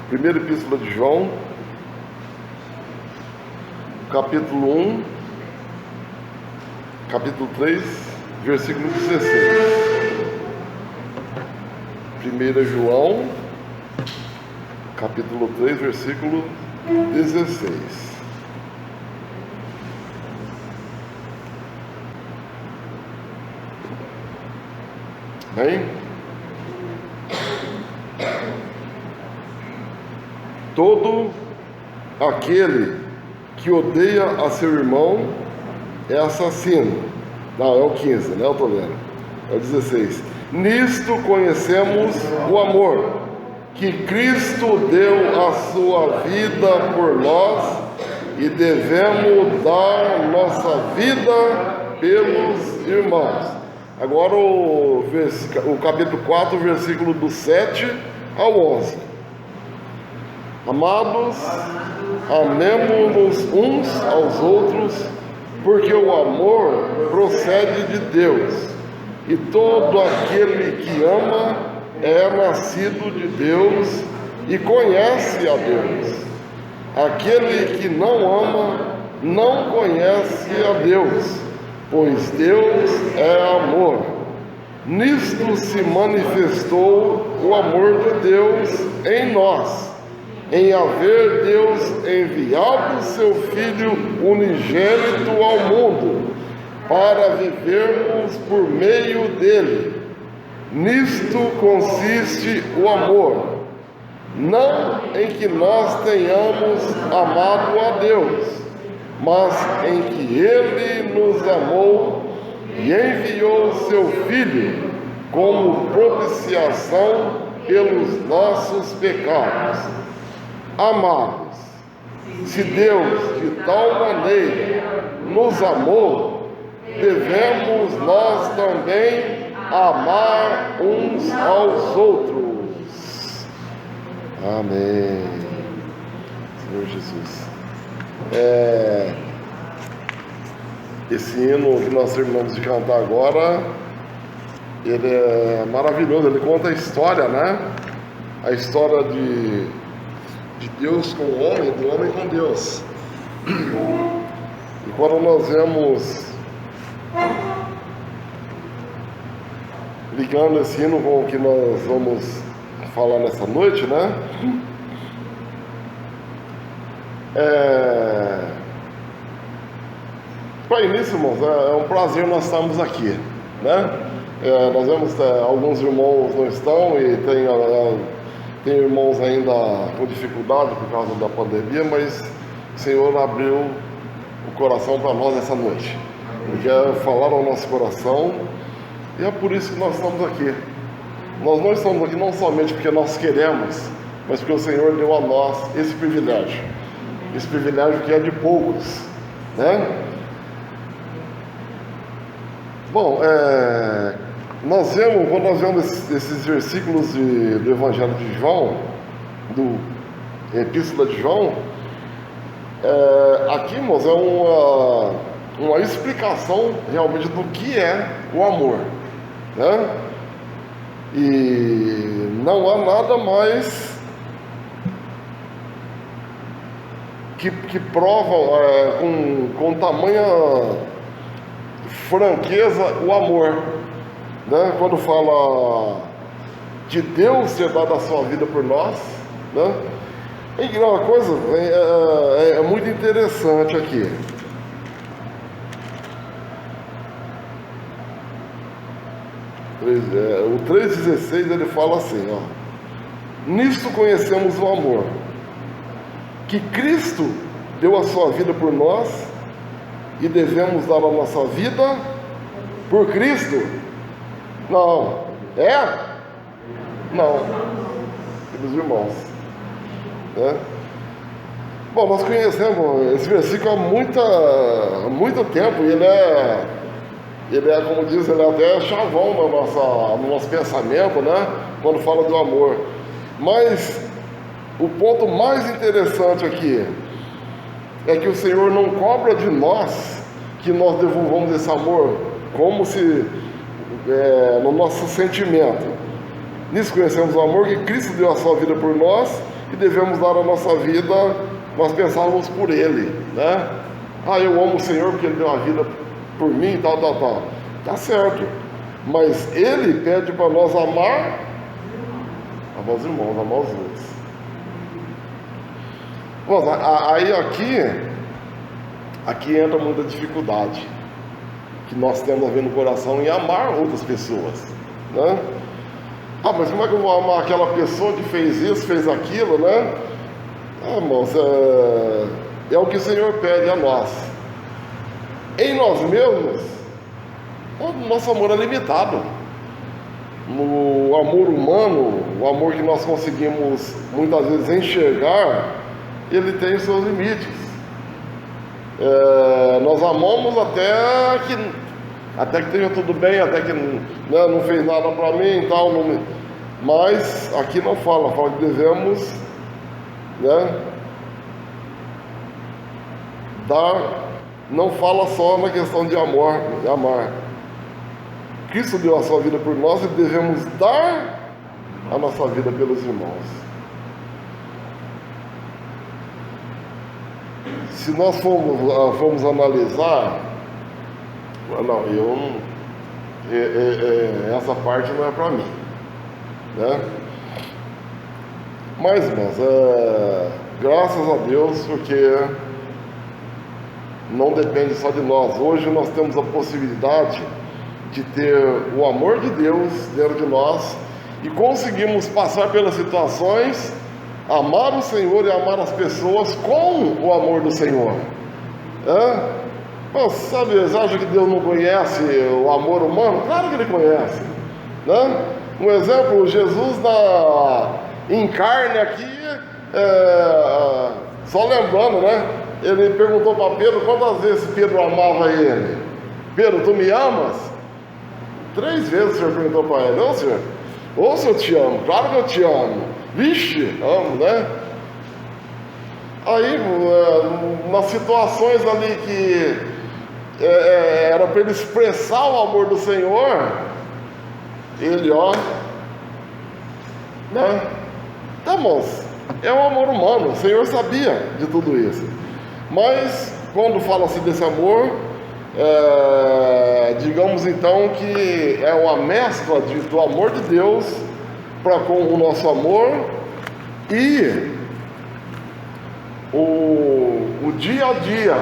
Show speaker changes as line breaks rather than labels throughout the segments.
Primeira Epístola de João, capítulo 1, capítulo 3, versículo 16. 1 João, capítulo 3, versículo 16. Bem? Todo aquele que odeia a seu irmão é assassino. Não, é o 15, né? Eu estou lendo. É o 16. Nisto conhecemos o amor, que Cristo deu a sua vida por nós e devemos dar nossa vida pelos irmãos. Agora o capítulo 4, versículo do 7 ao 11. Amados, amemo-nos uns aos outros, porque o amor procede de Deus, e todo aquele que ama é nascido de Deus e conhece a Deus. Aquele que não ama não conhece a Deus, pois Deus é amor. Nisto se manifestou o amor de Deus em nós, em haver Deus enviado seu Filho unigênito ao mundo, para vivermos por meio dele. Nisto consiste o amor, não em que nós tenhamos amado a Deus, mas em que ele nos amou e enviou seu Filho como propiciação pelos nossos pecados. Amados, se Deus de tal maneira nos amou, devemos nós também amar uns aos outros. Amém. Senhor Jesus. Esse hino que nós terminamos de cantar agora, ele é maravilhoso, ele conta a história, né? A história de Deus com o homem, do homem com Deus. E quando nós vemos, ligando esse hino com o que nós vamos falar nessa noite, né? Para início, irmãos, é um prazer nós estarmos aqui, né? Nós vemos alguns irmãos não estão e tem irmãos ainda com dificuldade por causa da pandemia, mas o Senhor abriu o coração para nós essa noite. Ele quer falar ao nosso coração e é por isso que nós estamos aqui. Nós não estamos aqui não somente porque nós queremos, mas porque o Senhor deu a nós esse privilégio que é de poucos, né? Bom, quando nós vemos esses versículos do Evangelho de João, do Epístola de João, aqui, irmãos, é uma explicação realmente do que é o amor, né? E não há nada mais que prova com tamanha franqueza o amor, né? Quando fala de Deus ter dado a sua vida por nós, né? E uma coisa é muito interessante aqui. O 3,16 ele fala assim, ó: nisto conhecemos o amor, que Cristo deu a sua vida por nós e devemos dar a nossa vida por Cristo. Não. Não. Pelos irmãos, né? Bom, nós conhecemos esse versículo há muito tempo, e ele é, como diz, ele é até chavão no nosso pensamento, né? Quando fala do amor. Mas o ponto mais interessante aqui é que o Senhor não cobra de nós que nós devolvamos esse amor como se no nosso sentimento. Nisso conhecemos o amor que Cristo deu a sua vida por nós e devemos dar a nossa vida, nós pensávamos por Ele, né? Ah, eu amo o Senhor porque Ele deu a vida por mim e tal. Tá certo. Mas Ele pede para nós amar os irmãos, amar os outros. Bom, aí aqui entra muita dificuldade que nós temos a ver no coração em amar outras pessoas, né? Ah, mas como é que eu vou amar aquela pessoa que fez isso, fez aquilo, né? Ah, irmãos, é o que o Senhor pede a nós. Em nós mesmos, o nosso amor é limitado. No amor humano, o amor que nós conseguimos muitas vezes enxergar, ele tem os seus limites. Nós amamos até que esteja tudo bem, até que não fez nada para mim e tal, mas aqui não fala que devemos, né, dar. Não fala só na questão de amar. Cristo deu a sua vida por nós e devemos dar a nossa vida pelos irmãos. Se nós formos analisar, essa parte não é para mim, né? Mas, irmãos, graças a Deus, porque não depende só de nós. Hoje nós temos a possibilidade de ter o amor de Deus dentro de nós e conseguimos passar pelas situações, amar o Senhor e amar as pessoas com o amor do Senhor. Mas, sabe, eles acham que Deus não conhece o amor humano? Claro que Ele conhece, né? Um exemplo, Jesus em carne aqui, só lembrando, né? Ele perguntou para Pedro quantas vezes Pedro amava ele. Pedro, tu me amas? 3 vezes o Senhor perguntou para ele. Ô Senhor, eu te amo, claro que eu te amo. Vixe, amo, né? Aí, nas situações ali que era para ele expressar o amor do Senhor, ele, né? Tá, irmãos, é um amor humano, o Senhor sabia de tudo isso. Mas, quando fala-se desse amor, digamos então que é uma mescla do amor de Deus para com o nosso amor, e o dia a dia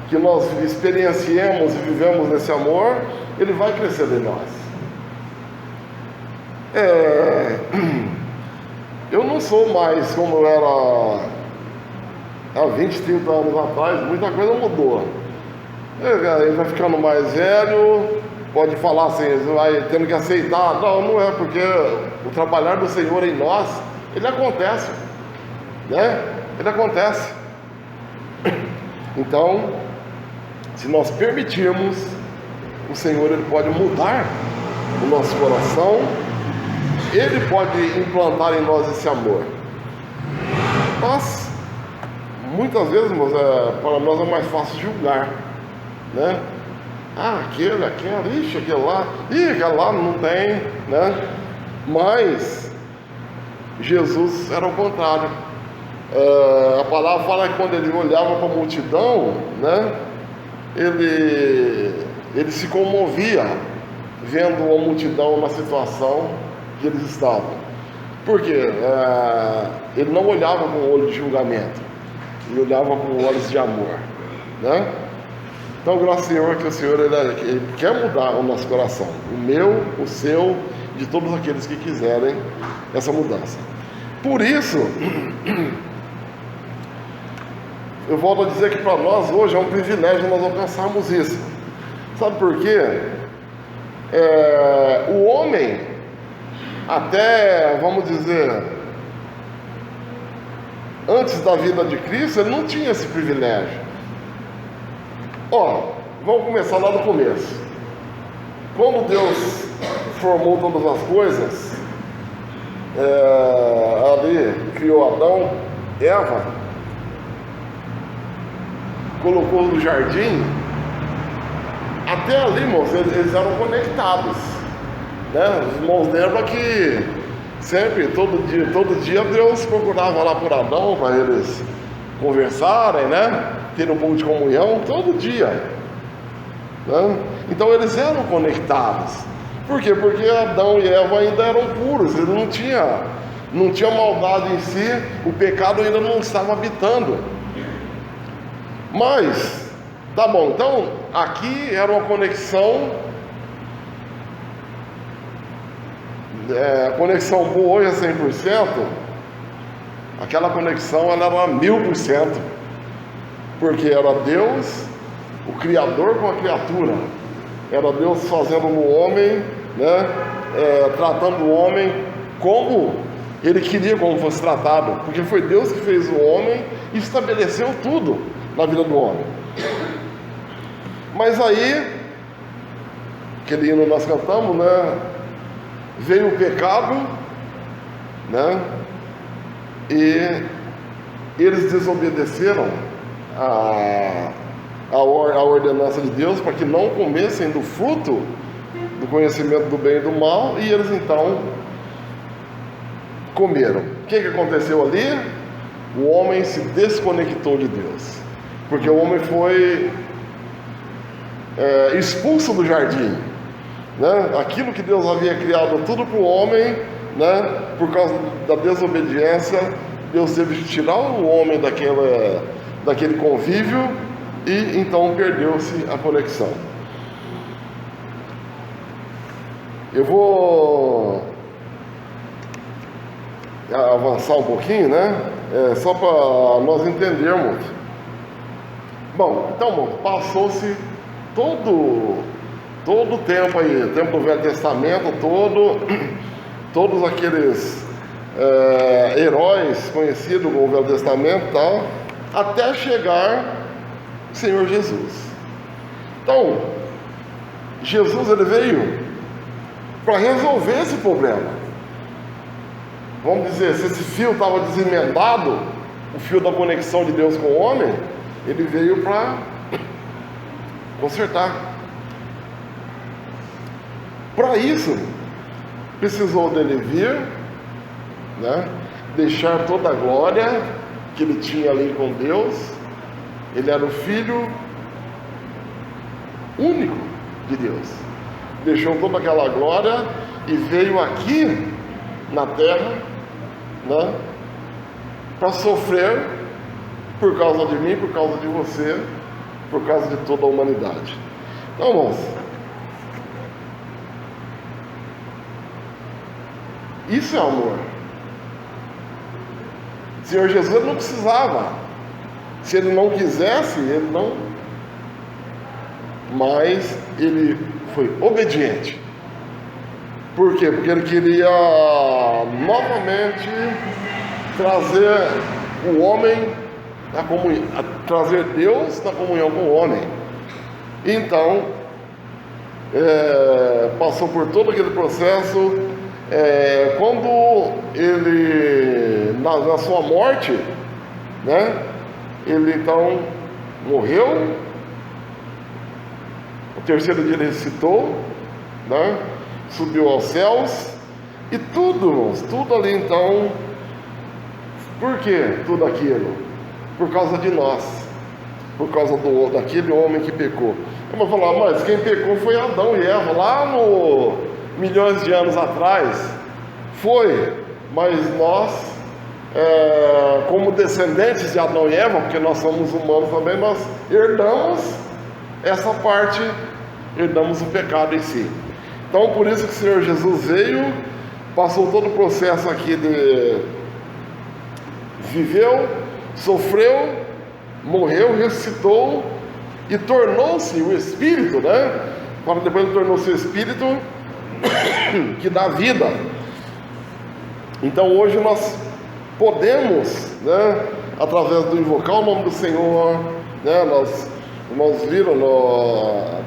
que nós experienciemos e vivemos nesse amor, ele vai crescer em nós. Eu não sou mais como eu era há 20, 30 anos atrás. Muita coisa mudou. Ele vai ficando mais velho, pode falar assim, vai tendo que aceitar. Não é, porque o trabalhar do Senhor em nós, ele acontece, né? Ele acontece. Então, se nós permitirmos, o Senhor, ele pode mudar o nosso coração, ele pode implantar em nós esse amor. Mas muitas vezes, irmãos, para nós é mais fácil julgar, né? Aquele, aquele lá não tem, né? Mas Jesus era o contrário. A palavra fala que quando ele olhava para a multidão, né, ele se comovia vendo a multidão na situação que eles estavam. Por quê? Ele não olhava com o olho de julgamento, ele olhava com olhos de amor, né? Então, graças ao Senhor, que o Senhor ele quer mudar o nosso coração, o meu, o seu, de todos aqueles que quiserem essa mudança. Por isso, eu volto a dizer que para nós hoje é um privilégio nós alcançarmos isso. Sabe por quê? O homem, até, vamos dizer, antes da vida de Cristo, ele não tinha esse privilégio. Ó, vamos começar lá do começo. Quando Deus formou todas as coisas, ali criou Adão, Eva, colocou no jardim. Até ali, irmãos, eles eram conectados, né? Os irmãos lembram que sempre, todo dia Deus procurava lá por Adão para eles conversarem, né? Ter um pouco de comunhão, todo dia, né? Então eles eram conectados. Por quê? Porque Adão e Eva ainda eram puros, eles não tinha maldade em si, o pecado ainda não estava habitando. Mas, tá bom, então aqui era uma conexão, conexão boa hoje é 100%, aquela conexão ela era 1000%, porque era Deus, o Criador com a criatura, era Deus fazendo no homem, né, tratando o homem como Ele queria como fosse tratado, porque foi Deus que fez o homem e estabeleceu tudo na vida do homem. Mas aí, aquele hino nós cantamos, né? Veio o pecado, né? E eles desobedeceram a ordenança de Deus para que não comessem do fruto do conhecimento do bem e do mal, e eles então comeram. O que aconteceu ali? O homem se desconectou de Deus, porque o homem foi expulso do jardim, né? Aquilo que Deus havia criado tudo para o homem, né? Por causa da desobediência, Deus teve que tirar o homem daquele convívio, e então perdeu-se a conexão. Eu vou avançar um pouquinho, né? Só para nós entendermos. Bom, então, passou-se todo o tempo aí, o tempo do Velho Testamento, todos aqueles heróis conhecidos no Velho Testamento e tal, até chegar o Senhor Jesus. Então, Jesus ele veio para resolver esse problema. Vamos dizer, se esse fio estava desemendado, o fio da conexão de Deus com o homem, ele veio para consertar. Para isso, precisou dele vir, né? Deixar toda a glória que ele tinha ali com Deus. Ele era o Filho único de Deus. Deixou toda aquela glória e veio aqui na terra, né? Para sofrer por causa de mim, por causa de você, por causa de toda a humanidade. Então, irmãos, isso é amor. O Senhor Jesus não precisava. Se ele não quisesse, ele não. Mas ele foi obediente. Por quê? Porque ele queria novamente trazer o homem na comunhão, trazer Deus na comunhão com o homem. Então, passou por todo aquele processo. Quando ele, na sua morte, né, ele então morreu. O terceiro dia ele ressuscitou, né, subiu aos céus, e tudo ali então. Por que tudo aquilo? Por causa de nós, por causa daquele homem que pecou. Eu vou falar, mas quem pecou foi Adão e Eva, lá no milhões de anos atrás. Foi, mas nós, como descendentes de Adão e Eva, porque nós somos humanos também, nós herdamos essa parte, herdamos o pecado em si. Então, por isso que o Senhor Jesus veio, passou todo o processo aqui viveu, sofreu, morreu, ressuscitou e tornou-se o Espírito, né? Para depois ele tornou-se o Espírito que dá vida. Então hoje nós podemos, né, através do invocar o nome do Senhor, né? Nós viram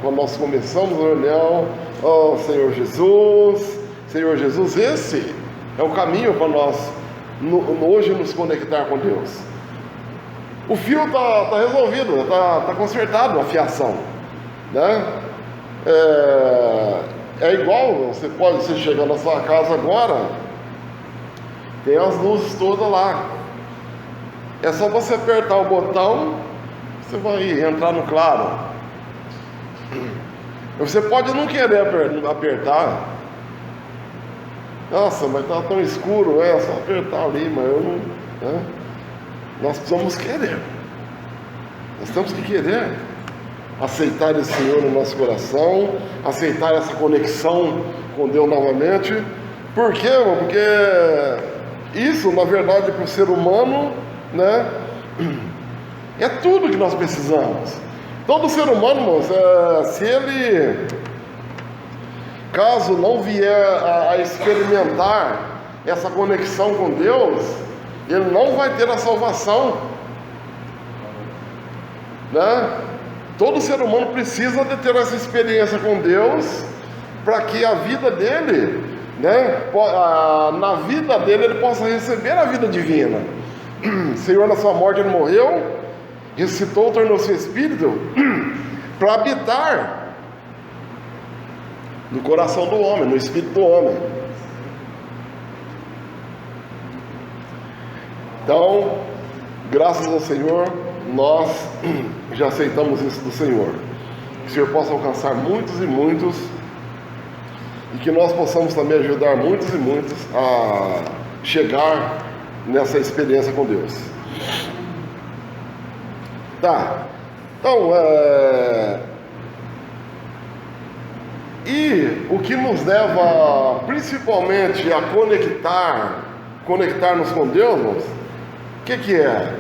quando nós começamos a reunião, ó Senhor Jesus, esse é o caminho para nós hoje nos conectar com Deus. O fio está resolvido, está consertado a fiação, né? É igual, você chegar na sua casa agora, tem as luzes todas lá. É só você apertar o botão, você vai entrar no claro. Você pode não querer apertar. Nossa, mas está tão escuro, é só apertar ali, mas eu não... Né? Nós precisamos querer. Nós temos que querer aceitar esse Senhor no nosso coração, aceitar essa conexão com Deus novamente. Por quê, irmão? Porque isso, na verdade, para o ser humano, né, é tudo que nós precisamos. Todo ser humano, irmãos, se ele, caso não vier a experimentar essa conexão com Deus, ele não vai ter a salvação, né? Todo ser humano precisa de ter essa experiência com Deus, para que a vida dele, né, na vida dele ele possa receber a vida divina. O Senhor, na sua morte, ele morreu, ressuscitou, tornou-se espírito para habitar no coração do homem, no espírito do homem. Então, graças ao Senhor, nós já aceitamos isso do Senhor. Que o Senhor possa alcançar muitos e muitos, e que nós possamos também ajudar muitos e muitos a chegar nessa experiência com Deus. Tá, então, e o que nos leva principalmente a conectar-nos com Deus, o que é?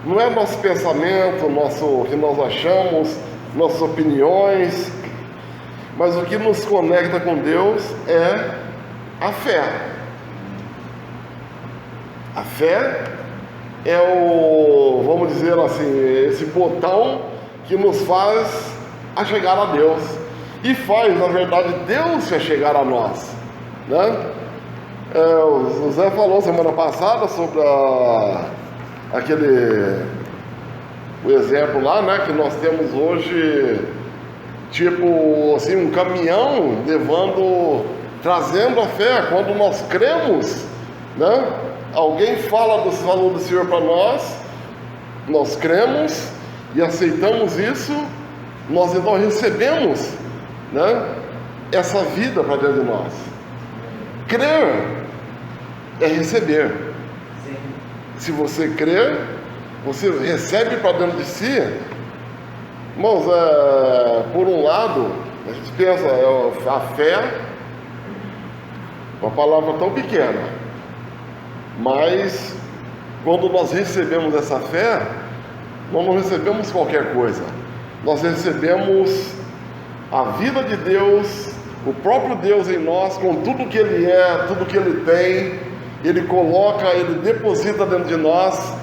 Não é nosso pensamento, o que nós achamos, nossas opiniões, mas o que nos conecta com Deus é a fé. A fé é vamos dizer assim, esse botão que nos faz a chegar a Deus, e faz, na verdade, Deus se chegar a nós, né? O Zé falou semana passada sobre o exemplo lá, né, que nós temos hoje, tipo assim, um caminhão trazendo a fé. Quando nós cremos, né, alguém fala do valor do Senhor para nós cremos e aceitamos isso, nós então recebemos, né, essa vida para dentro de nós. Crer é receber. Se você crer, você recebe para dentro de si. Irmãos, por um lado, a gente pensa, a fé, uma palavra tão pequena, mas quando nós recebemos essa fé, nós não recebemos qualquer coisa, nós recebemos a vida de Deus, o próprio Deus em nós, com tudo que Ele é, tudo que Ele tem. Ele coloca, Ele deposita dentro de nós,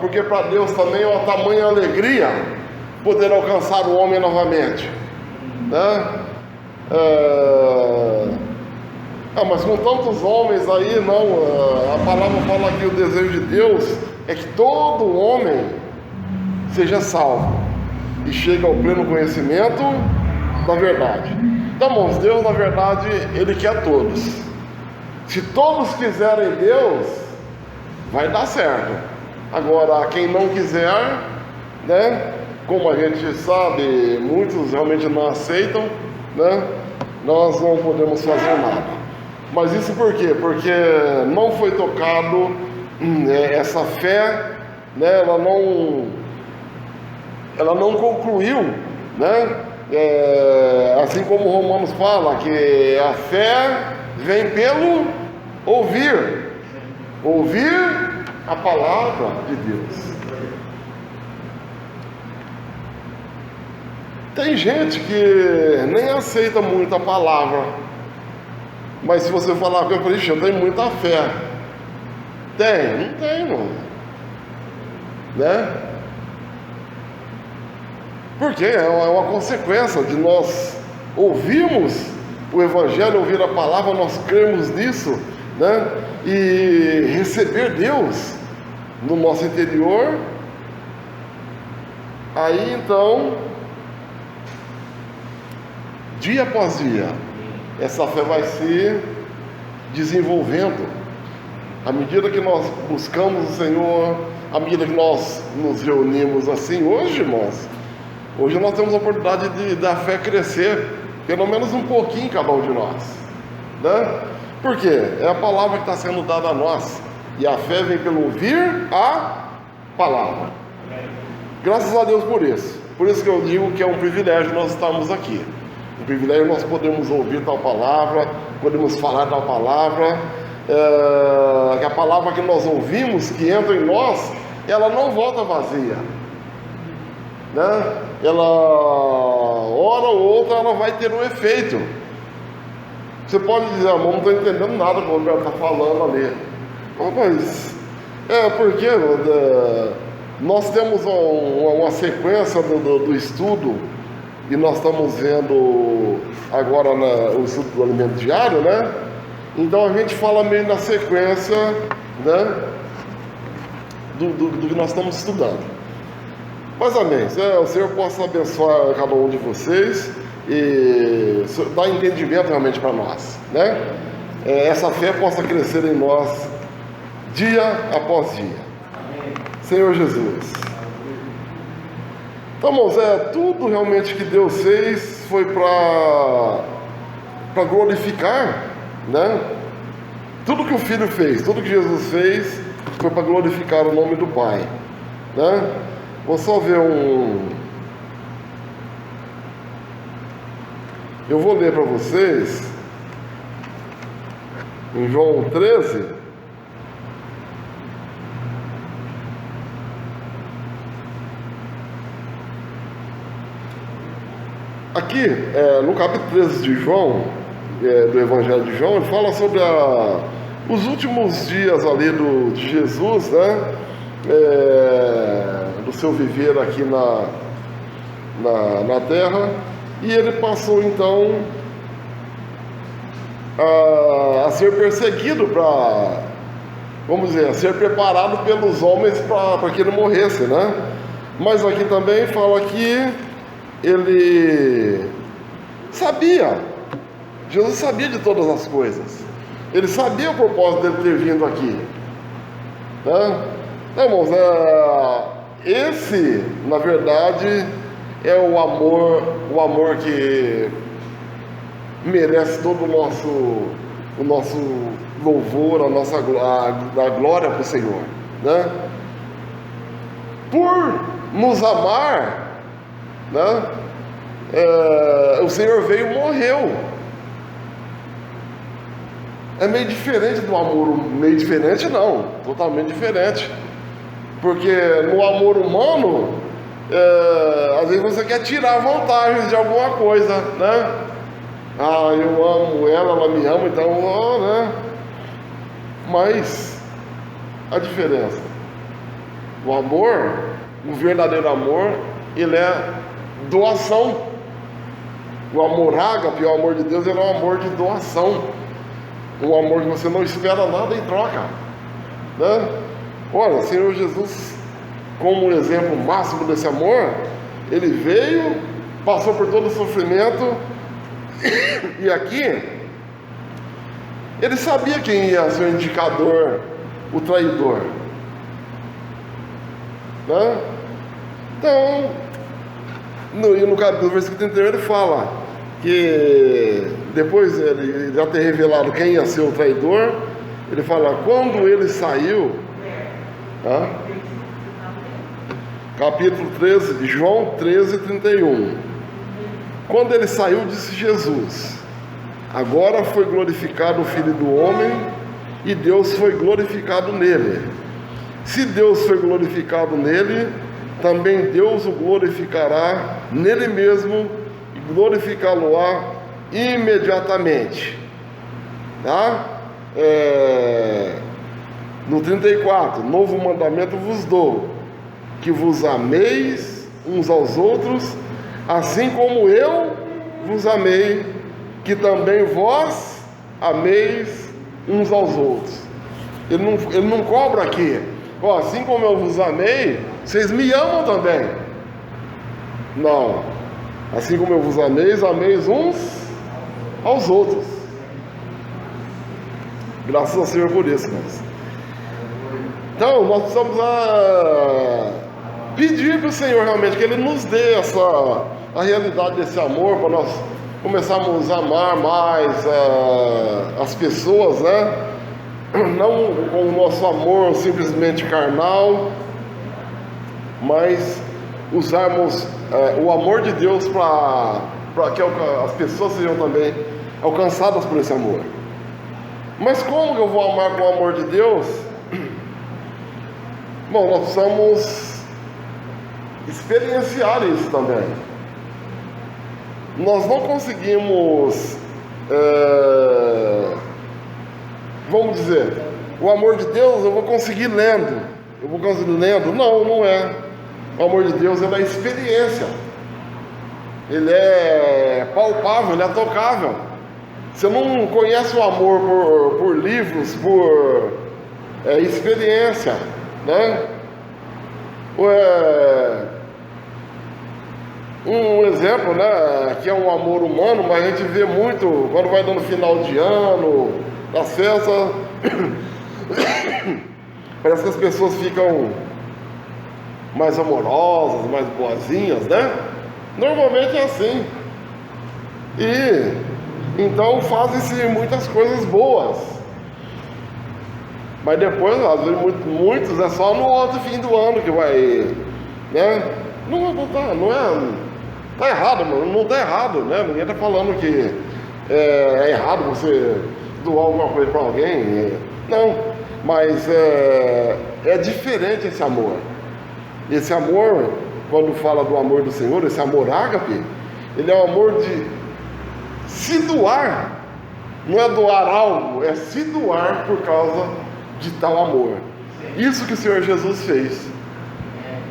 porque para Deus também é uma tamanha alegria poder alcançar o homem novamente, né? Mas com tantos homens aí, não, a palavra fala que o desejo de Deus é que todo homem seja salvo e chegue ao pleno conhecimento da verdade. Então, irmãos, Deus, na verdade, Ele quer todos. Se todos quiserem Deus, vai dar certo. Agora, quem não quiser, né, como a gente sabe, muitos realmente não aceitam, né, nós não podemos fazer nada. Mas isso por quê? Porque não foi tocado essa fé, né, ela não concluiu, né, assim como Romanos fala, que a fé vem pelo ouvir a palavra de Deus. Tem gente que nem aceita muito a palavra, mas se você falar com ele, eu tenho muita fé. Não tem, não. né? Porque é uma consequência de nós ouvirmos o Evangelho, ouvir a palavra, nós cremos nisso, né? E receber Deus no nosso interior. Aí então, dia após dia, essa fé vai se desenvolvendo. À medida que nós buscamos o Senhor, à medida que nós nos reunimos assim, hoje, irmãos, hoje nós temos a oportunidade da fé crescer, pelo menos um pouquinho cada um de nós, né? Por quê? É a palavra que está sendo dada a nós, e a fé vem pelo ouvir a palavra. Graças a Deus por isso. Por isso que eu digo que é um privilégio nós estarmos aqui. Um privilégio nós podemos ouvir tal palavra, podemos falar tal palavra, que a palavra que nós ouvimos, que entra em nós, ela não volta vazia, né? Ela, hora ou outra, ela vai ter um efeito. Você pode dizer, não estou entendendo nada do que o Roberto está falando ali. Mas, porque nós temos uma sequência do estudo, e nós estamos vendo agora o estudo do alimento diário, né? Então a gente fala meio na sequência, né, do que nós estamos estudando. Mas amém, o Senhor possa abençoar cada um de vocês e dar entendimento realmente para nós, né? Essa fé possa crescer em nós dia após dia. Amém. Senhor Jesus. Então, irmãos, tudo realmente que Deus fez foi para glorificar, né? Tudo que o Filho fez, tudo que Jesus fez foi para glorificar o nome do Pai, né? Vou só ver eu vou ler para vocês em João 13. Aqui, no capítulo 13 de João, do Evangelho de João, ele fala sobre os últimos dias ali de Jesus, né? Do seu viver aqui na terra, e ele passou então a ser perseguido vamos dizer, a ser preparado pelos homens para que ele morresse, né? Mas aqui também fala que ele sabia, Jesus sabia de todas as coisas, ele sabia o propósito dele ter vindo aqui, né? Irmãos, esse, na verdade, é o amor que merece todo o nosso louvor, a nossa glória para o Senhor, né? Por nos amar, né? O Senhor veio e morreu. É meio diferente do amor, meio diferente não, totalmente diferente. Porque no amor humano, às vezes você quer tirar vantagens de alguma coisa, né? Eu amo ela me ama, então, né? Mas a diferença, o amor, o verdadeiro amor, ele é doação. O amor ágape, o amor de Deus, ele é um amor de doação, um amor que você não espera nada em troca, né? Olha, o Senhor Jesus, como um exemplo máximo desse amor, ele veio, passou por todo o sofrimento, e aqui ele sabia quem ia ser o indicador, o traidor, né? Então, no capítulo versículo 31 ele fala que depois ele já ter revelado quem ia ser o traidor, ele fala, quando ele saiu, capítulo 13 de João 13, 31, quando ele saiu, disse Jesus, agora foi glorificado o Filho do Homem e Deus foi glorificado nele. Se Deus foi glorificado nele, também Deus o glorificará nele mesmo e glorificá-lo-á imediatamente. Tá? No 34, novo mandamento vos dou, que vos ameis uns aos outros, assim como eu vos amei, que também vós ameis uns aos outros. Ele não cobra aqui, ó, assim como eu vos amei, vocês me amam também. Não, assim como eu vos ameis, ameis uns aos outros. Graças ao Senhor por isso, irmãos. Então, nós precisamos pedir para o Senhor realmente que Ele nos dê a realidade desse amor, para nós começarmos a amar mais as pessoas, né? Não com o nosso amor simplesmente carnal, mas usarmos o amor de Deus para que as pessoas sejam também alcançadas por esse amor. Mas como que eu vou amar com o amor de Deus? Bom, nós precisamos experienciar isso também. Nós não conseguimos, vamos dizer, o amor de Deus eu vou conseguir lendo. Não, não é. O amor de Deus é experiência. Ele é palpável, ele é tocável. Você não conhece o amor por livros, por experiência, né? Um exemplo, né, que é um amor humano, mas a gente vê muito quando vai dando final de ano, nas festas, parece que as pessoas ficam mais amorosas, mais boazinhas, né? Normalmente é assim. E então fazem-se muitas coisas boas, mas depois, às vezes, muitos é só no outro fim do ano que vai, né? Tá errado, mano, não tá errado, né? Ninguém tá falando que é errado você doar alguma coisa para alguém, não, mas é diferente esse amor. Esse amor, quando fala do amor do Senhor, esse amor ágape, ele é um amor de se doar, não é doar algo, é se doar por causa de tal amor. Isso que o Senhor Jesus fez.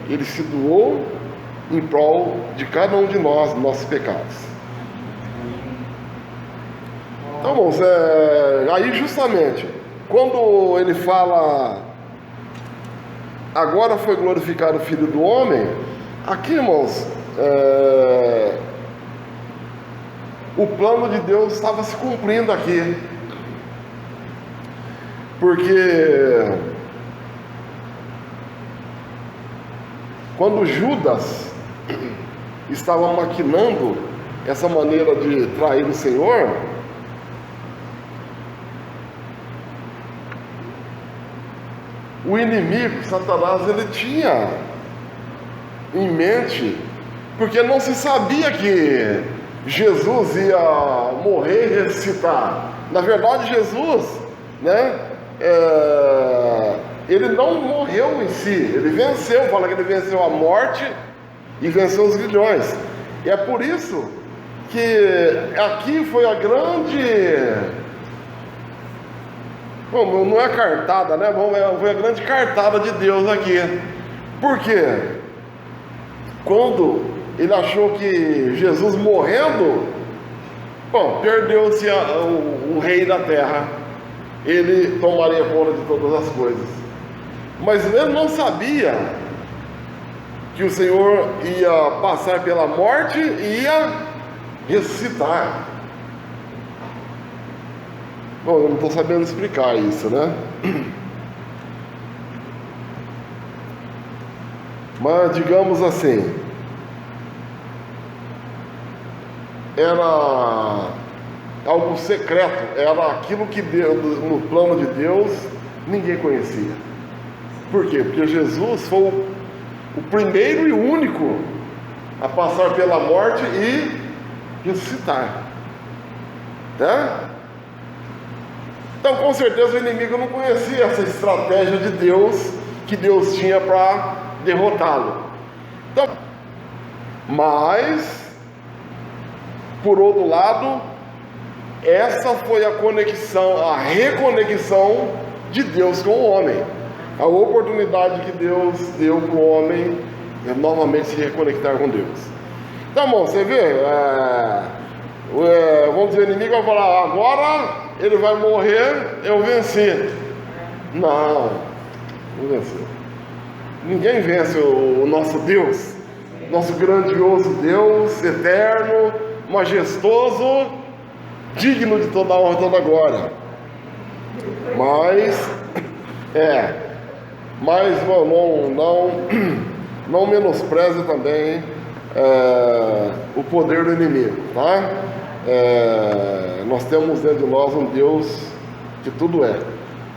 Ele se doou em prol de cada um de nós, dos nossos pecados. Então, irmãos, aí justamente, quando ele fala, agora foi glorificado o Filho do Homem, aqui, irmãos, o plano de Deus estava se cumprindo aqui. Porque quando Judas estava maquinando essa maneira de trair o Senhor, o inimigo, Satanás, ele tinha em mente, porque não se sabia que Jesus ia morrer e ressuscitar. Na verdade, Jesus, né, ele não morreu em si, ele venceu, fala que ele venceu a morte e venceu os grilhões. E é por isso que aqui foi a grande, bom, não é cartada, né? Foi a grande cartada de Deus aqui. Por quê? Quando ele achou que Jesus morrendo, bom, perdeu-se o rei da terra, ele tomaria conta de todas as coisas. Mas ele não sabia que o Senhor ia passar pela morte e ia ressuscitar. Bom, eu não estou sabendo explicar isso, né? Mas digamos assim, era algo secreto, era aquilo que Deus, no plano de Deus, ninguém conhecia. Por quê? Porque Jesus foi o primeiro e único a passar pela morte e ressuscitar, né? Então, com certeza, o inimigo não conhecia essa estratégia de Deus que Deus tinha para derrotá-lo. Então, mas, por outro lado, essa foi a conexão, a reconexão de Deus com o homem. a oportunidade que Deus deu para o homem novamente se reconectar com Deus. Então, irmão, você vê, vamos dizer, o inimigo vai falar, agora ele vai morrer, eu venci. Não venceu. Ninguém vence o nosso Deus, nosso grandioso Deus, eterno, majestoso, digno de toda a honra e toda a glória. Mas não menospreze também o poder do inimigo, tá? Nós temos dentro de nós um Deus que tudo é.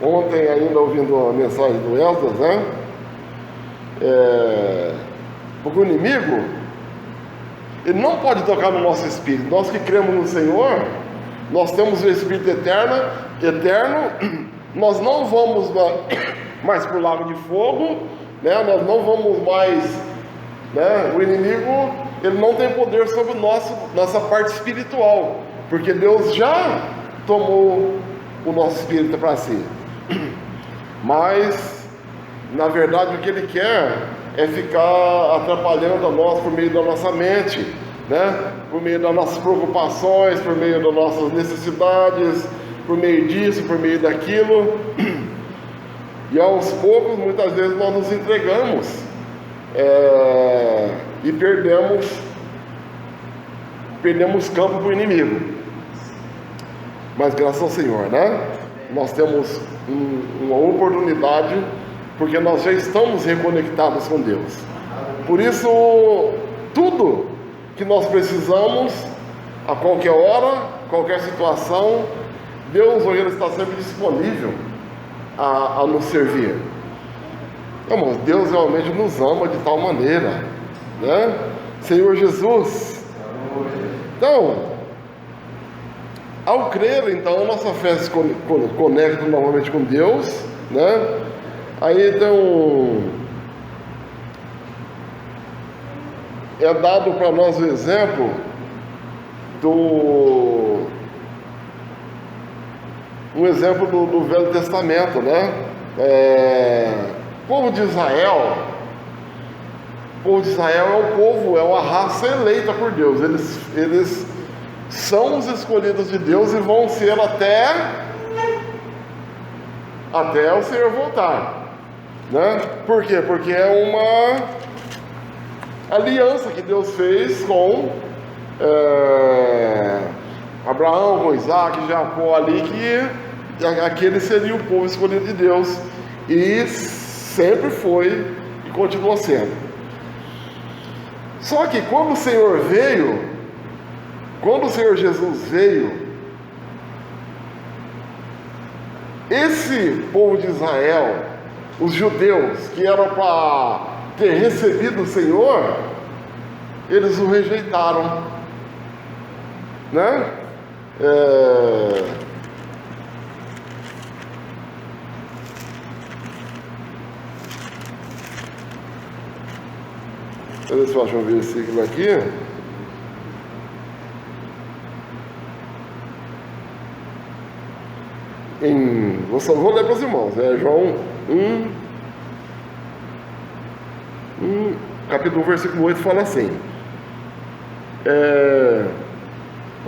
Ontem, ainda ouvindo a mensagem do Esdras, né? Porque o inimigo, ele não pode tocar no nosso espírito. Nós que cremos no Senhor, nós temos o Espírito eterno, nós não vamos mais para o lago de fogo, né? Nós não vamos mais, né? O inimigo, ele não tem poder sobre nossa parte espiritual, porque Deus já tomou o nosso espírito para si. Mas, na verdade, o que ele quer é ficar atrapalhando a nós por meio da nossa mente, né? Por meio das nossas preocupações, por meio das nossas necessidades, por meio disso, por meio daquilo. E aos poucos, muitas vezes, nós nos entregamos e perdemos campo para o inimigo. Mas graças ao Senhor, né? Nós temos uma oportunidade, porque nós já estamos reconectados com Deus. Por isso, tudo que nós precisamos, a qualquer hora, qualquer situação, Deus hoje está sempre disponível a nos servir. Irmãos, Deus realmente nos ama de tal maneira, né? Senhor Jesus. Então, ao crer, então, nossa fé se conecta novamente com Deus, né? Aí, então, é dado para nós o exemplo um exemplo do Velho Testamento, né? O povo de Israel é um povo, é uma raça eleita por Deus. Eles são os escolhidos de Deus e vão ser até o Senhor voltar, né? Por quê? Porque é uma aliança que Deus fez com Abraão, com Isaac, Jacó ali, que aquele seria o povo escolhido de Deus, e sempre foi e continua sendo. Só que quando o Senhor Jesus veio, esse povo de Israel, os judeus que eram para ter recebido o Senhor, eles o rejeitaram, né? Deixa eu ver se eu acho um versículo aqui. Vou ler para os irmãos, João 1, capítulo 1, versículo 8 fala assim,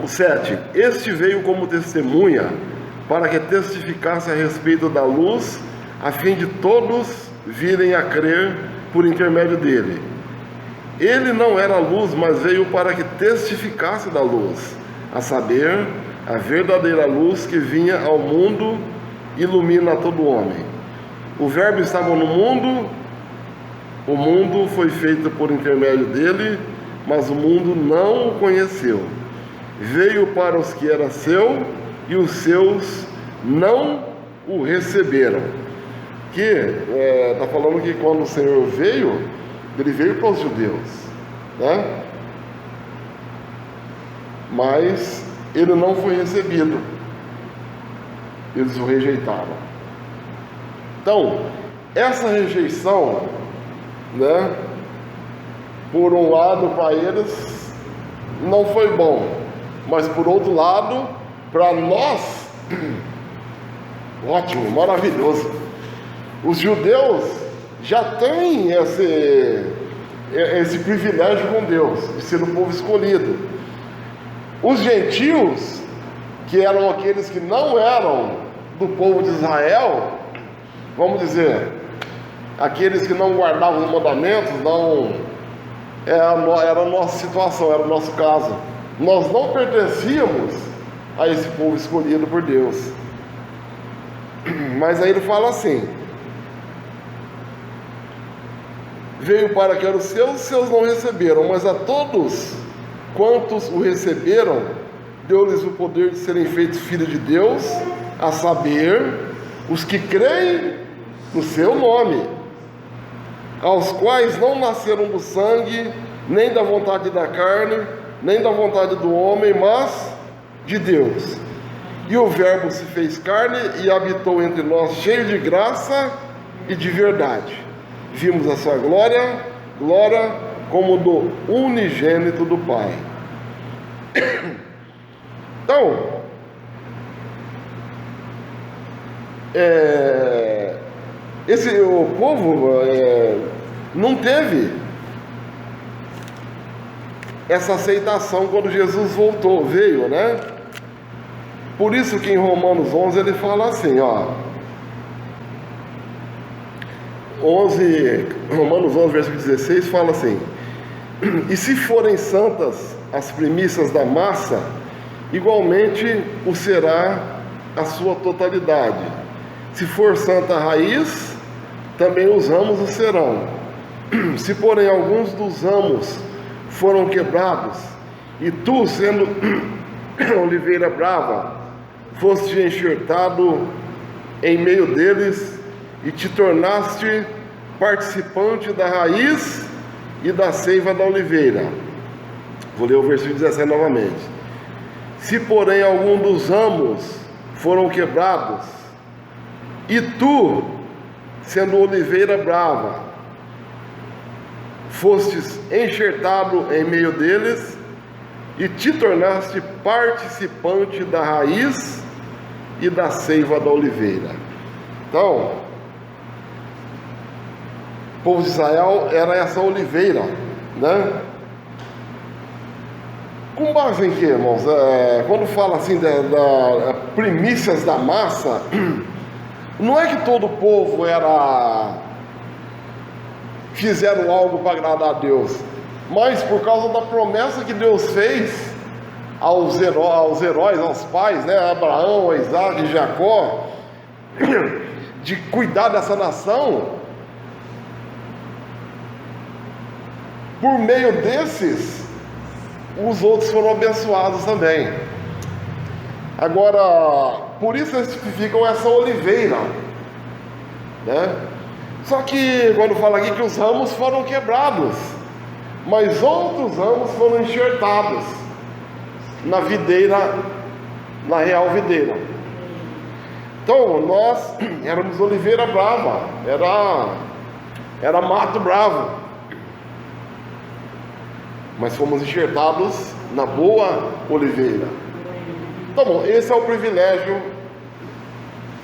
o 7: Este veio como testemunha, para que testificasse a respeito da luz, a fim de todos virem a crer por intermédio dele. Ele não era luz, mas veio para que testificasse da luz, a saber, a verdadeira luz que vinha ao mundo, ilumina todo homem. O Verbo estava no mundo, o mundo foi feito por intermédio dele, mas o mundo não o conheceu. Veio para os que era seu, e os seus não o receberam. Está falando que quando o Senhor veio, ele veio para os judeus, né? Mas ele não foi recebido, eles o rejeitaram. Então, essa rejeição, né, por um lado para eles não foi bom, mas por outro lado, para nós, ótimo, maravilhoso. Os judeus já têm esse privilégio com Deus, de ser o povo escolhido. Os gentios, que eram aqueles que não eram do povo de Israel, vamos dizer, aqueles que não guardavam os mandamentos, não era a nossa situação, era o nosso caso. Nós não pertencíamos a esse povo escolhido por Deus. Mas aí ele fala assim: veio para que eram os seus não receberam, mas a todos quantos o receberam, deu-lhes o poder de serem feitos filhos de Deus, a saber, os que creem no seu nome, aos quais não nasceram do sangue, nem da vontade da carne, nem da vontade do homem, mas de Deus. E o Verbo se fez carne e habitou entre nós, cheio de graça e de verdade. Vimos a sua glória como do unigênito do Pai. Então, o povo não teve essa aceitação quando Jesus veio, né? Por isso que em Romanos 11 ele fala assim, Romanos 11, versículo 16, fala assim: e se forem santas as primícias da massa, igualmente o será a sua totalidade. Se for santa a raiz, também os ramos o serão. Se porém alguns dos ramos foram quebrados, e tu, sendo oliveira brava, foste enxertado em meio deles, e te tornaste participante da raiz e da seiva da oliveira. Vou ler o versículo 17 novamente. Se porém algum dos ramos foram quebrados, e tu, sendo oliveira brava, fostes enxertado em meio deles, e te tornaste participante da raiz e da seiva da oliveira. Então, o povo de Israel era essa oliveira, né? Com base em que, irmãos? Quando fala assim da primícias da massa, não é que todo o povo fizeram algo para agradar a Deus, mas por causa da promessa que Deus fez aos heróis, aos pais, né? Abraão, Isaac e Jacó, de cuidar dessa nação. Por meio desses, os outros foram abençoados também. Agora, por isso eles tipificam essa oliveira, né? Só que quando fala aqui que os ramos foram quebrados, mas outros ramos foram enxertados na videira, na real videira. Então nós éramos oliveira brava, era mato bravo, mas fomos enxertados na boa oliveira. Então, bom, esse é o privilégio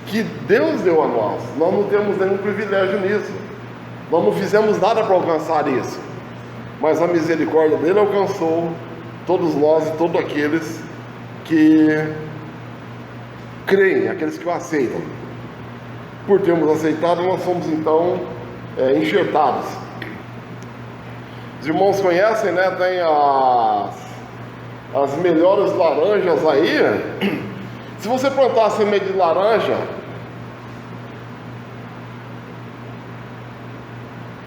que Deus deu a nós. Nós não temos nenhum privilégio nisso. Nós não fizemos nada para alcançar isso. Mas a misericórdia dele alcançou todos nós e todos aqueles que creem, aqueles que o aceitam. Por termos aceitado, nós fomos então enxertados. Os irmãos conhecem, né? Tem as melhores laranjas aí. Se você plantar semente de laranja,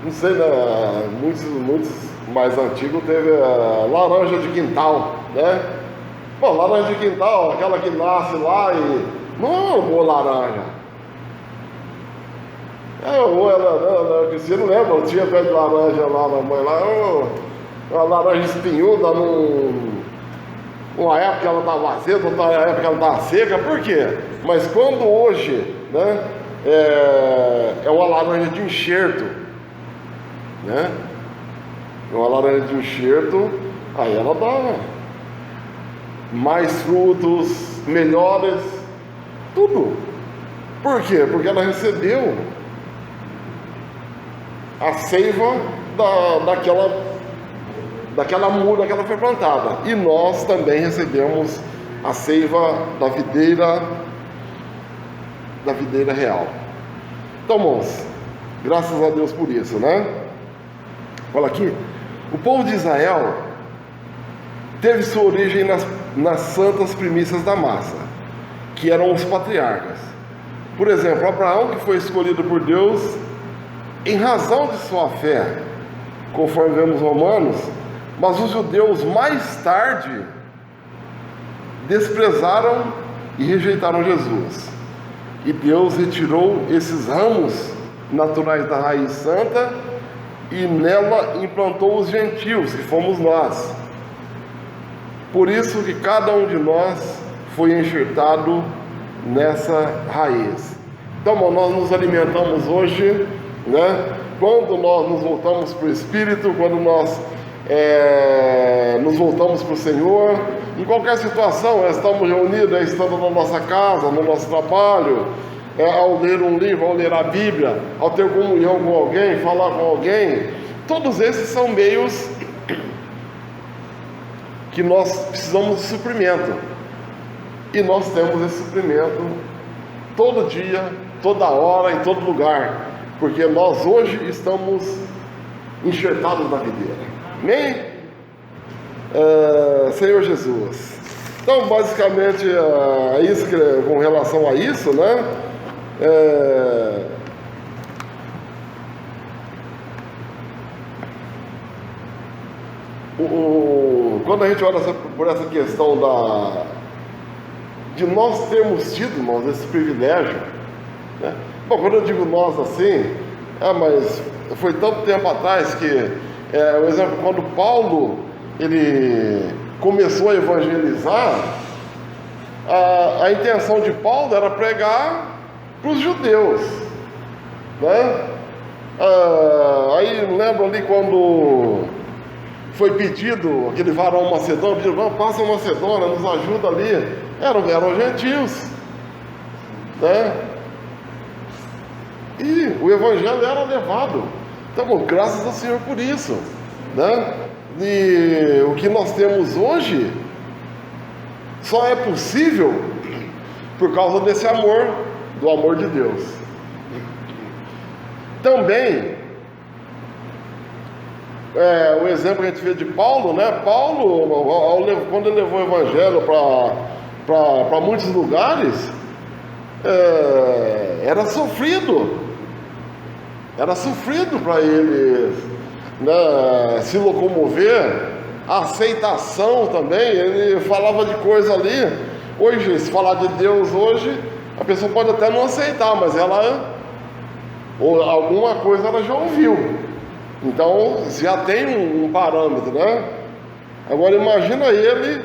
não sei, né? Muitos mais antigos teve laranja de quintal, né? Bom, laranja de quintal, aquela que nasce lá e não é uma boa laranja. Você não lembra, eu tinha pé de laranja lá na mãe, uma laranja espinhuda, uma época ela estava azeda, outra época ela estava seca. Por quê? Mas quando hoje, né, é uma laranja de enxerto, né? É uma laranja de enxerto, aí ela dá mais frutos, melhores, tudo. Por quê? Porque ela recebeu a seiva daquela muda que ela foi plantada. E nós também recebemos a seiva da videira real. Então, irmãos, graças a Deus por isso, né? Olha aqui, o povo de Israel teve sua origem nas santas primícias da massa, que eram os patriarcas. Por exemplo, Abraão, que foi escolhido por Deus em razão de sua fé, conforme vemos Romanos, mas os judeus mais tarde desprezaram e rejeitaram Jesus. E Deus retirou esses ramos naturais da raiz santa e nela implantou os gentios, que fomos nós. Por isso que cada um de nós foi enxertado nessa raiz. Então, nós nos alimentamos hoje, né? Quando nós nos voltamos para o Espírito, quando nós nos voltamos para o Senhor, em qualquer situação, estamos reunidos, estando na nossa casa, no nosso trabalho, ao ler um livro, ao ler a Bíblia, ao ter comunhão com alguém, falar com alguém, todos esses são meios que nós precisamos de suprimento, e nós temos esse suprimento todo dia, toda hora, em todo lugar, porque nós hoje estamos enxertados na videira. Amém? Senhor Jesus. Então, basicamente, é isso com relação a isso, né? Quando a gente olha por essa questão de nós termos tido, irmãos, esse privilégio, né? Bom, quando eu digo nós assim, mas foi tanto tempo atrás que, por exemplo, quando Paulo ele começou a evangelizar, a intenção de Paulo era pregar para os judeus, né? Aí lembro ali quando foi pedido, aquele varão macedônio pediu, vamos, passa a Macedônia, nos ajuda ali, eram gentios, né? E o evangelho era levado. Então, graças ao Senhor por isso, né? E o que nós temos hoje só é possível por causa desse amor, do amor de Deus. Também, o exemplo que a gente vê de Paulo, né? Paulo, quando ele levou o evangelho para muitos lugares, era sofrido para ele, né, se locomover, a aceitação também. Ele falava de coisa ali. Hoje, se falar de Deus hoje, a pessoa pode até não aceitar, mas alguma coisa ela já ouviu. Então já tem um parâmetro, né? Agora imagina ele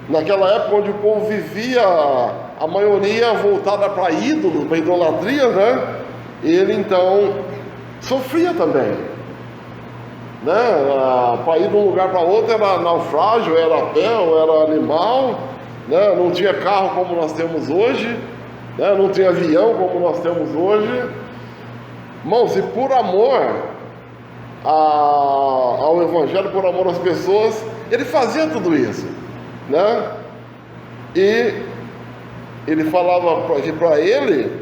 naquela época onde o povo vivia, a maioria voltada para ídolos, para idolatria, né? Ele então sofria também, né? Para ir de um lugar para outro era naufrágio, era a pé, ou era animal, né? Não tinha carro como nós temos hoje, né? Não tinha avião como nós temos hoje. Irmãos, e por amor ao Evangelho, por amor às pessoas, ele fazia tudo isso, né? E ele falava que para ele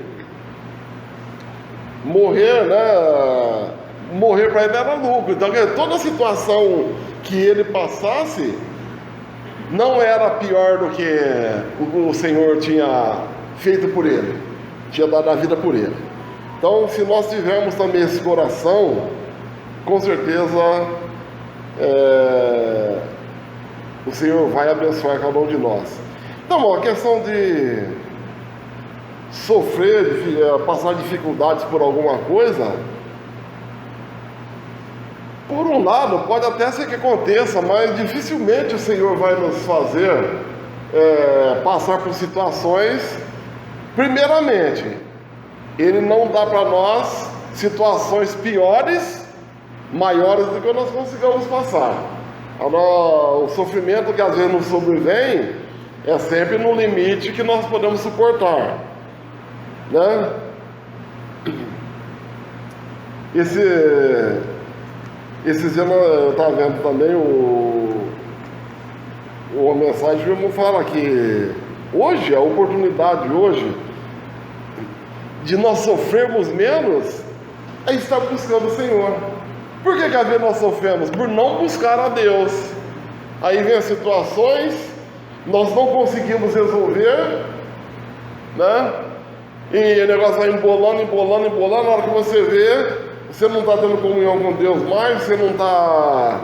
morrer, né? Morrer para ele era lucro. Então, toda a situação que ele passasse não era pior do que o Senhor tinha feito por ele, tinha dado a vida por ele. Então, se nós tivermos também esse coração, com certeza o Senhor vai abençoar cada um de nós. Então, a questão de sofrer, passar dificuldades por alguma coisa, por um lado, pode até ser que aconteça, mas dificilmente o Senhor vai nos fazer passar por situações. Primeiramente, Ele não dá para nós situações piores, maiores do que nós consigamos passar. O sofrimento que às vezes nos sobrevém é sempre no limite que nós podemos suportar, né? Esses dias eu estava vendo também uma mensagem que o irmão fala que hoje, a oportunidade hoje de nós sofrermos menos é estar buscando o Senhor. Por que às vezes nós sofremos? Por não buscar a Deus. Aí vem as situações, nós não conseguimos resolver, né? E o negócio vai embolando, na hora que você vê, você não está tendo comunhão com Deus mais, você não está,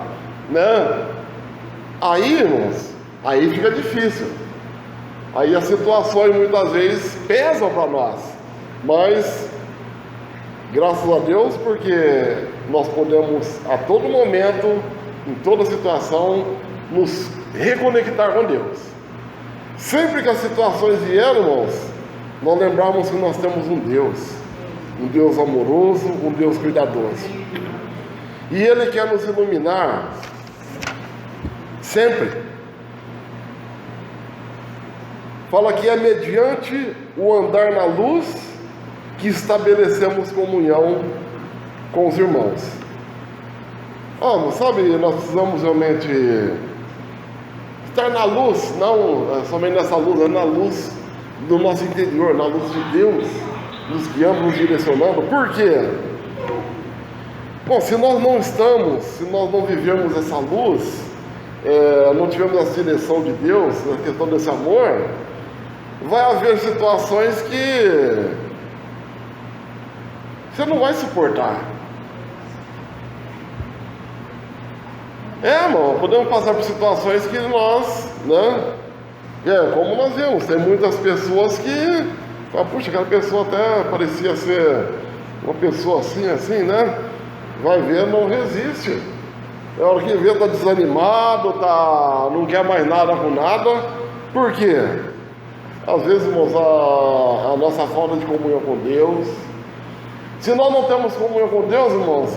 né? Aí, irmãos, aí fica difícil. Aí as situações muitas vezes pesam para nós. Mas, graças a Deus, porque nós podemos a todo momento, em toda situação, nos reconectar com Deus. Sempre que as situações vierem, irmãos, nós lembramos que nós temos um Deus amoroso, um Deus cuidadoso. E Ele quer nos iluminar sempre. Fala que é mediante o andar na luz que estabelecemos comunhão com os irmãos. Sabe, nós precisamos realmente estar na luz, não somente nessa luz, é na luz do nosso interior, na luz de Deus, nos guiando, nos direcionando. Por quê? Bom, se nós não vivemos essa luz, não tivermos essa direção de Deus, na questão desse amor, vai haver situações que você não vai suportar. Irmão, podemos passar por situações que nós, né? Como nós vemos, tem muitas pessoas que falam, puxa, aquela pessoa até parecia ser uma pessoa assim, né? Vai ver, não resiste. É hora que vê, está desanimado, não quer mais nada com nada. Por quê? Às vezes, irmãos, a nossa falta de comunhão com Deus. Se nós não temos comunhão com Deus, irmãos,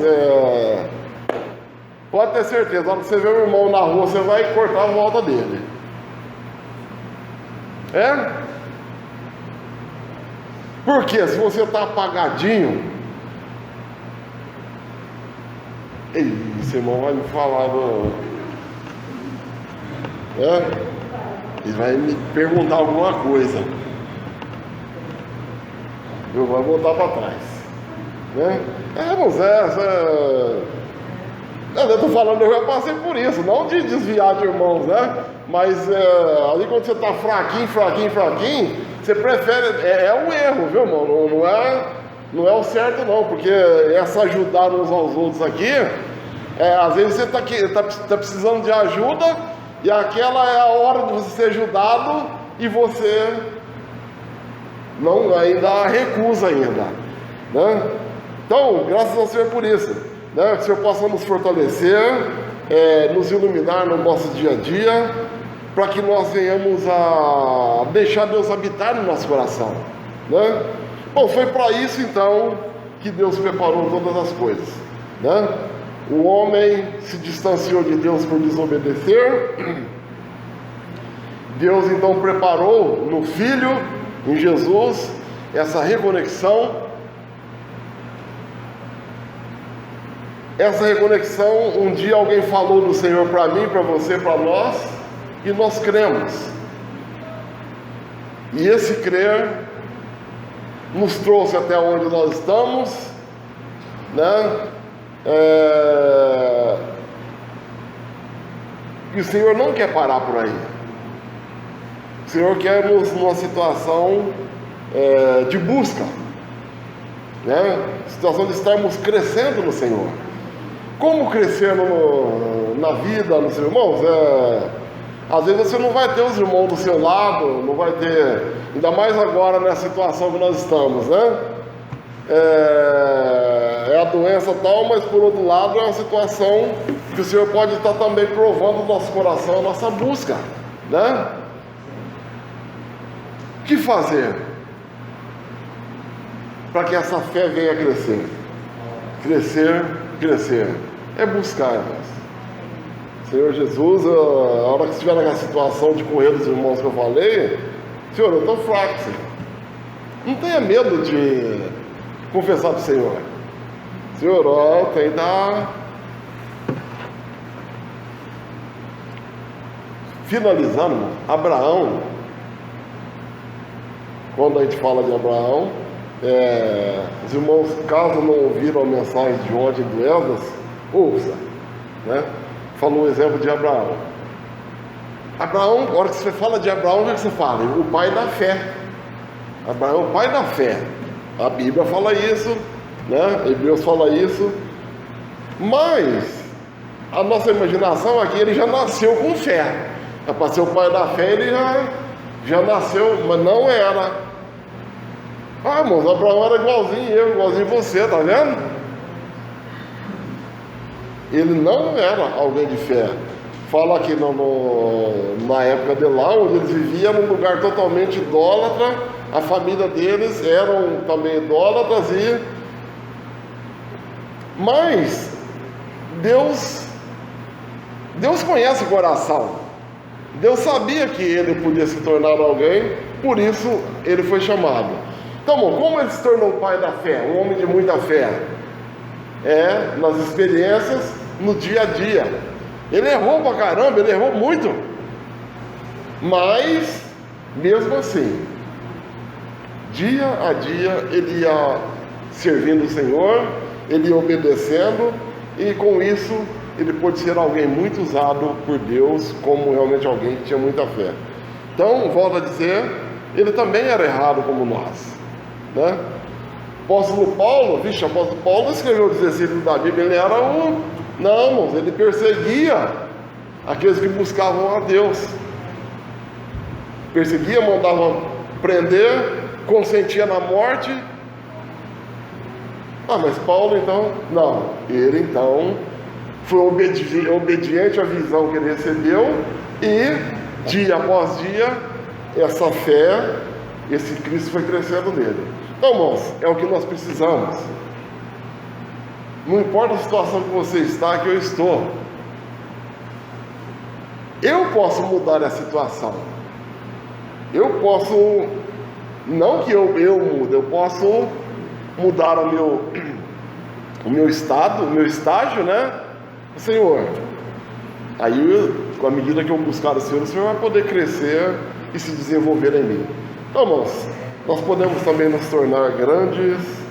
pode ter certeza, na hora que você vê um irmão na rua, você vai cortar a volta dele. Porque se você está apagadinho, esse irmão vai me falar, ele vai me perguntar alguma coisa, eu vou voltar para trás. Irmãos, eu estou falando, eu já passei por isso, não de desviar de irmãos, né? Mas ali quando você está fraquinho, você prefere, é um erro, viu, irmão? Não é o certo não, porque essa ajudar uns aos outros aqui, às vezes você está precisando de ajuda, e aquela é a hora de você ser ajudado, e você não ainda recusa ainda, né? Então, graças ao Senhor por isso, né? Que o Senhor possa nos fortalecer, nos iluminar no nosso dia a dia, para que nós venhamos a deixar Deus habitar no nosso coração, né? Bom, foi para isso então que Deus preparou todas as coisas, né? O homem se distanciou de Deus por desobedecer. Deus então preparou no Filho, em Jesus, essa reconexão. Essa reconexão, um dia alguém falou do Senhor para mim, para você, para nós, e nós cremos. E esse crer nos trouxe até onde nós estamos, né? E o Senhor não quer parar por aí. O Senhor quer nos numa situação de busca, né? Situação de estarmos crescendo no Senhor. Como crescer na vida, nos irmãos? Às vezes você não vai ter os irmãos do seu lado, não vai ter, ainda mais agora nessa situação que nós estamos, né? É a doença tal, mas por outro lado é uma situação que o Senhor pode estar também provando o nosso coração, a nossa busca, né? O que fazer para que essa fé venha a crescer? Crescer. É buscar, irmãos. Senhor Jesus, a hora que estiver naquela situação de correr dos irmãos que eu falei, Senhor, eu estou fraco, Senhor. Não tenha medo de confessar para o Senhor. Senhor, ó, tem que dar. Finalizando, Abraão, quando a gente fala de Abraão, os irmãos, caso não ouviram a mensagem de ontem do Esdras, ouça, né? Falou o exemplo de Abraão. Abraão, a hora que você fala de Abraão, o que você fala? O pai da fé. Abraão é o pai da fé. A Bíblia fala isso, né? Hebreus fala isso. Mas a nossa imaginação aqui, ele já nasceu com fé. É para ser o pai da fé, ele já nasceu, mas não era. Ah, irmãos, Abraão era igualzinho eu, igualzinho você, tá vendo? Ele não era alguém de fé. Fala aqui na época de lá, onde eles viviam num lugar totalmente idólatra, a família deles eram também idólatras, mas Deus conhece o coração. Deus sabia que ele podia se tornar alguém, por isso ele foi chamado. Então, como ele se tornou o pai da fé, um homem de muita fé? Nas experiências, no dia a dia. Ele errou pra caramba, ele errou muito. Mas, mesmo assim, dia a dia, ele ia servindo o Senhor, ele ia obedecendo, e com isso, ele pôde ser alguém muito usado por Deus, como realmente alguém que tinha muita fé. Então, volto a dizer, ele também era errado como nós, né? Apóstolo Paulo, apóstolo Paulo escreveu 16 livros da Bíblia, ele era não, irmãos, ele perseguia aqueles que buscavam a Deus. Perseguia, mandava prender, consentia na morte. Mas Paulo então, não, ele então foi obediente à visão que ele recebeu, e dia após dia, essa fé, esse Cristo foi crescendo nele. Então, irmãos, é o que nós precisamos. Não importa a situação que você está, que eu estou. Eu posso mudar a situação. Eu posso, não que eu mude, eu posso mudar o meu estado, o meu estágio, né? Senhor, aí com a medida que eu buscar o Senhor vai poder crescer e se desenvolver em mim. Então, irmãos, nós podemos também nos tornar grandes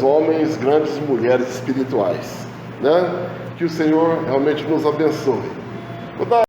homens, grandes mulheres espirituais, né? Que o Senhor realmente nos abençoe. Vou dar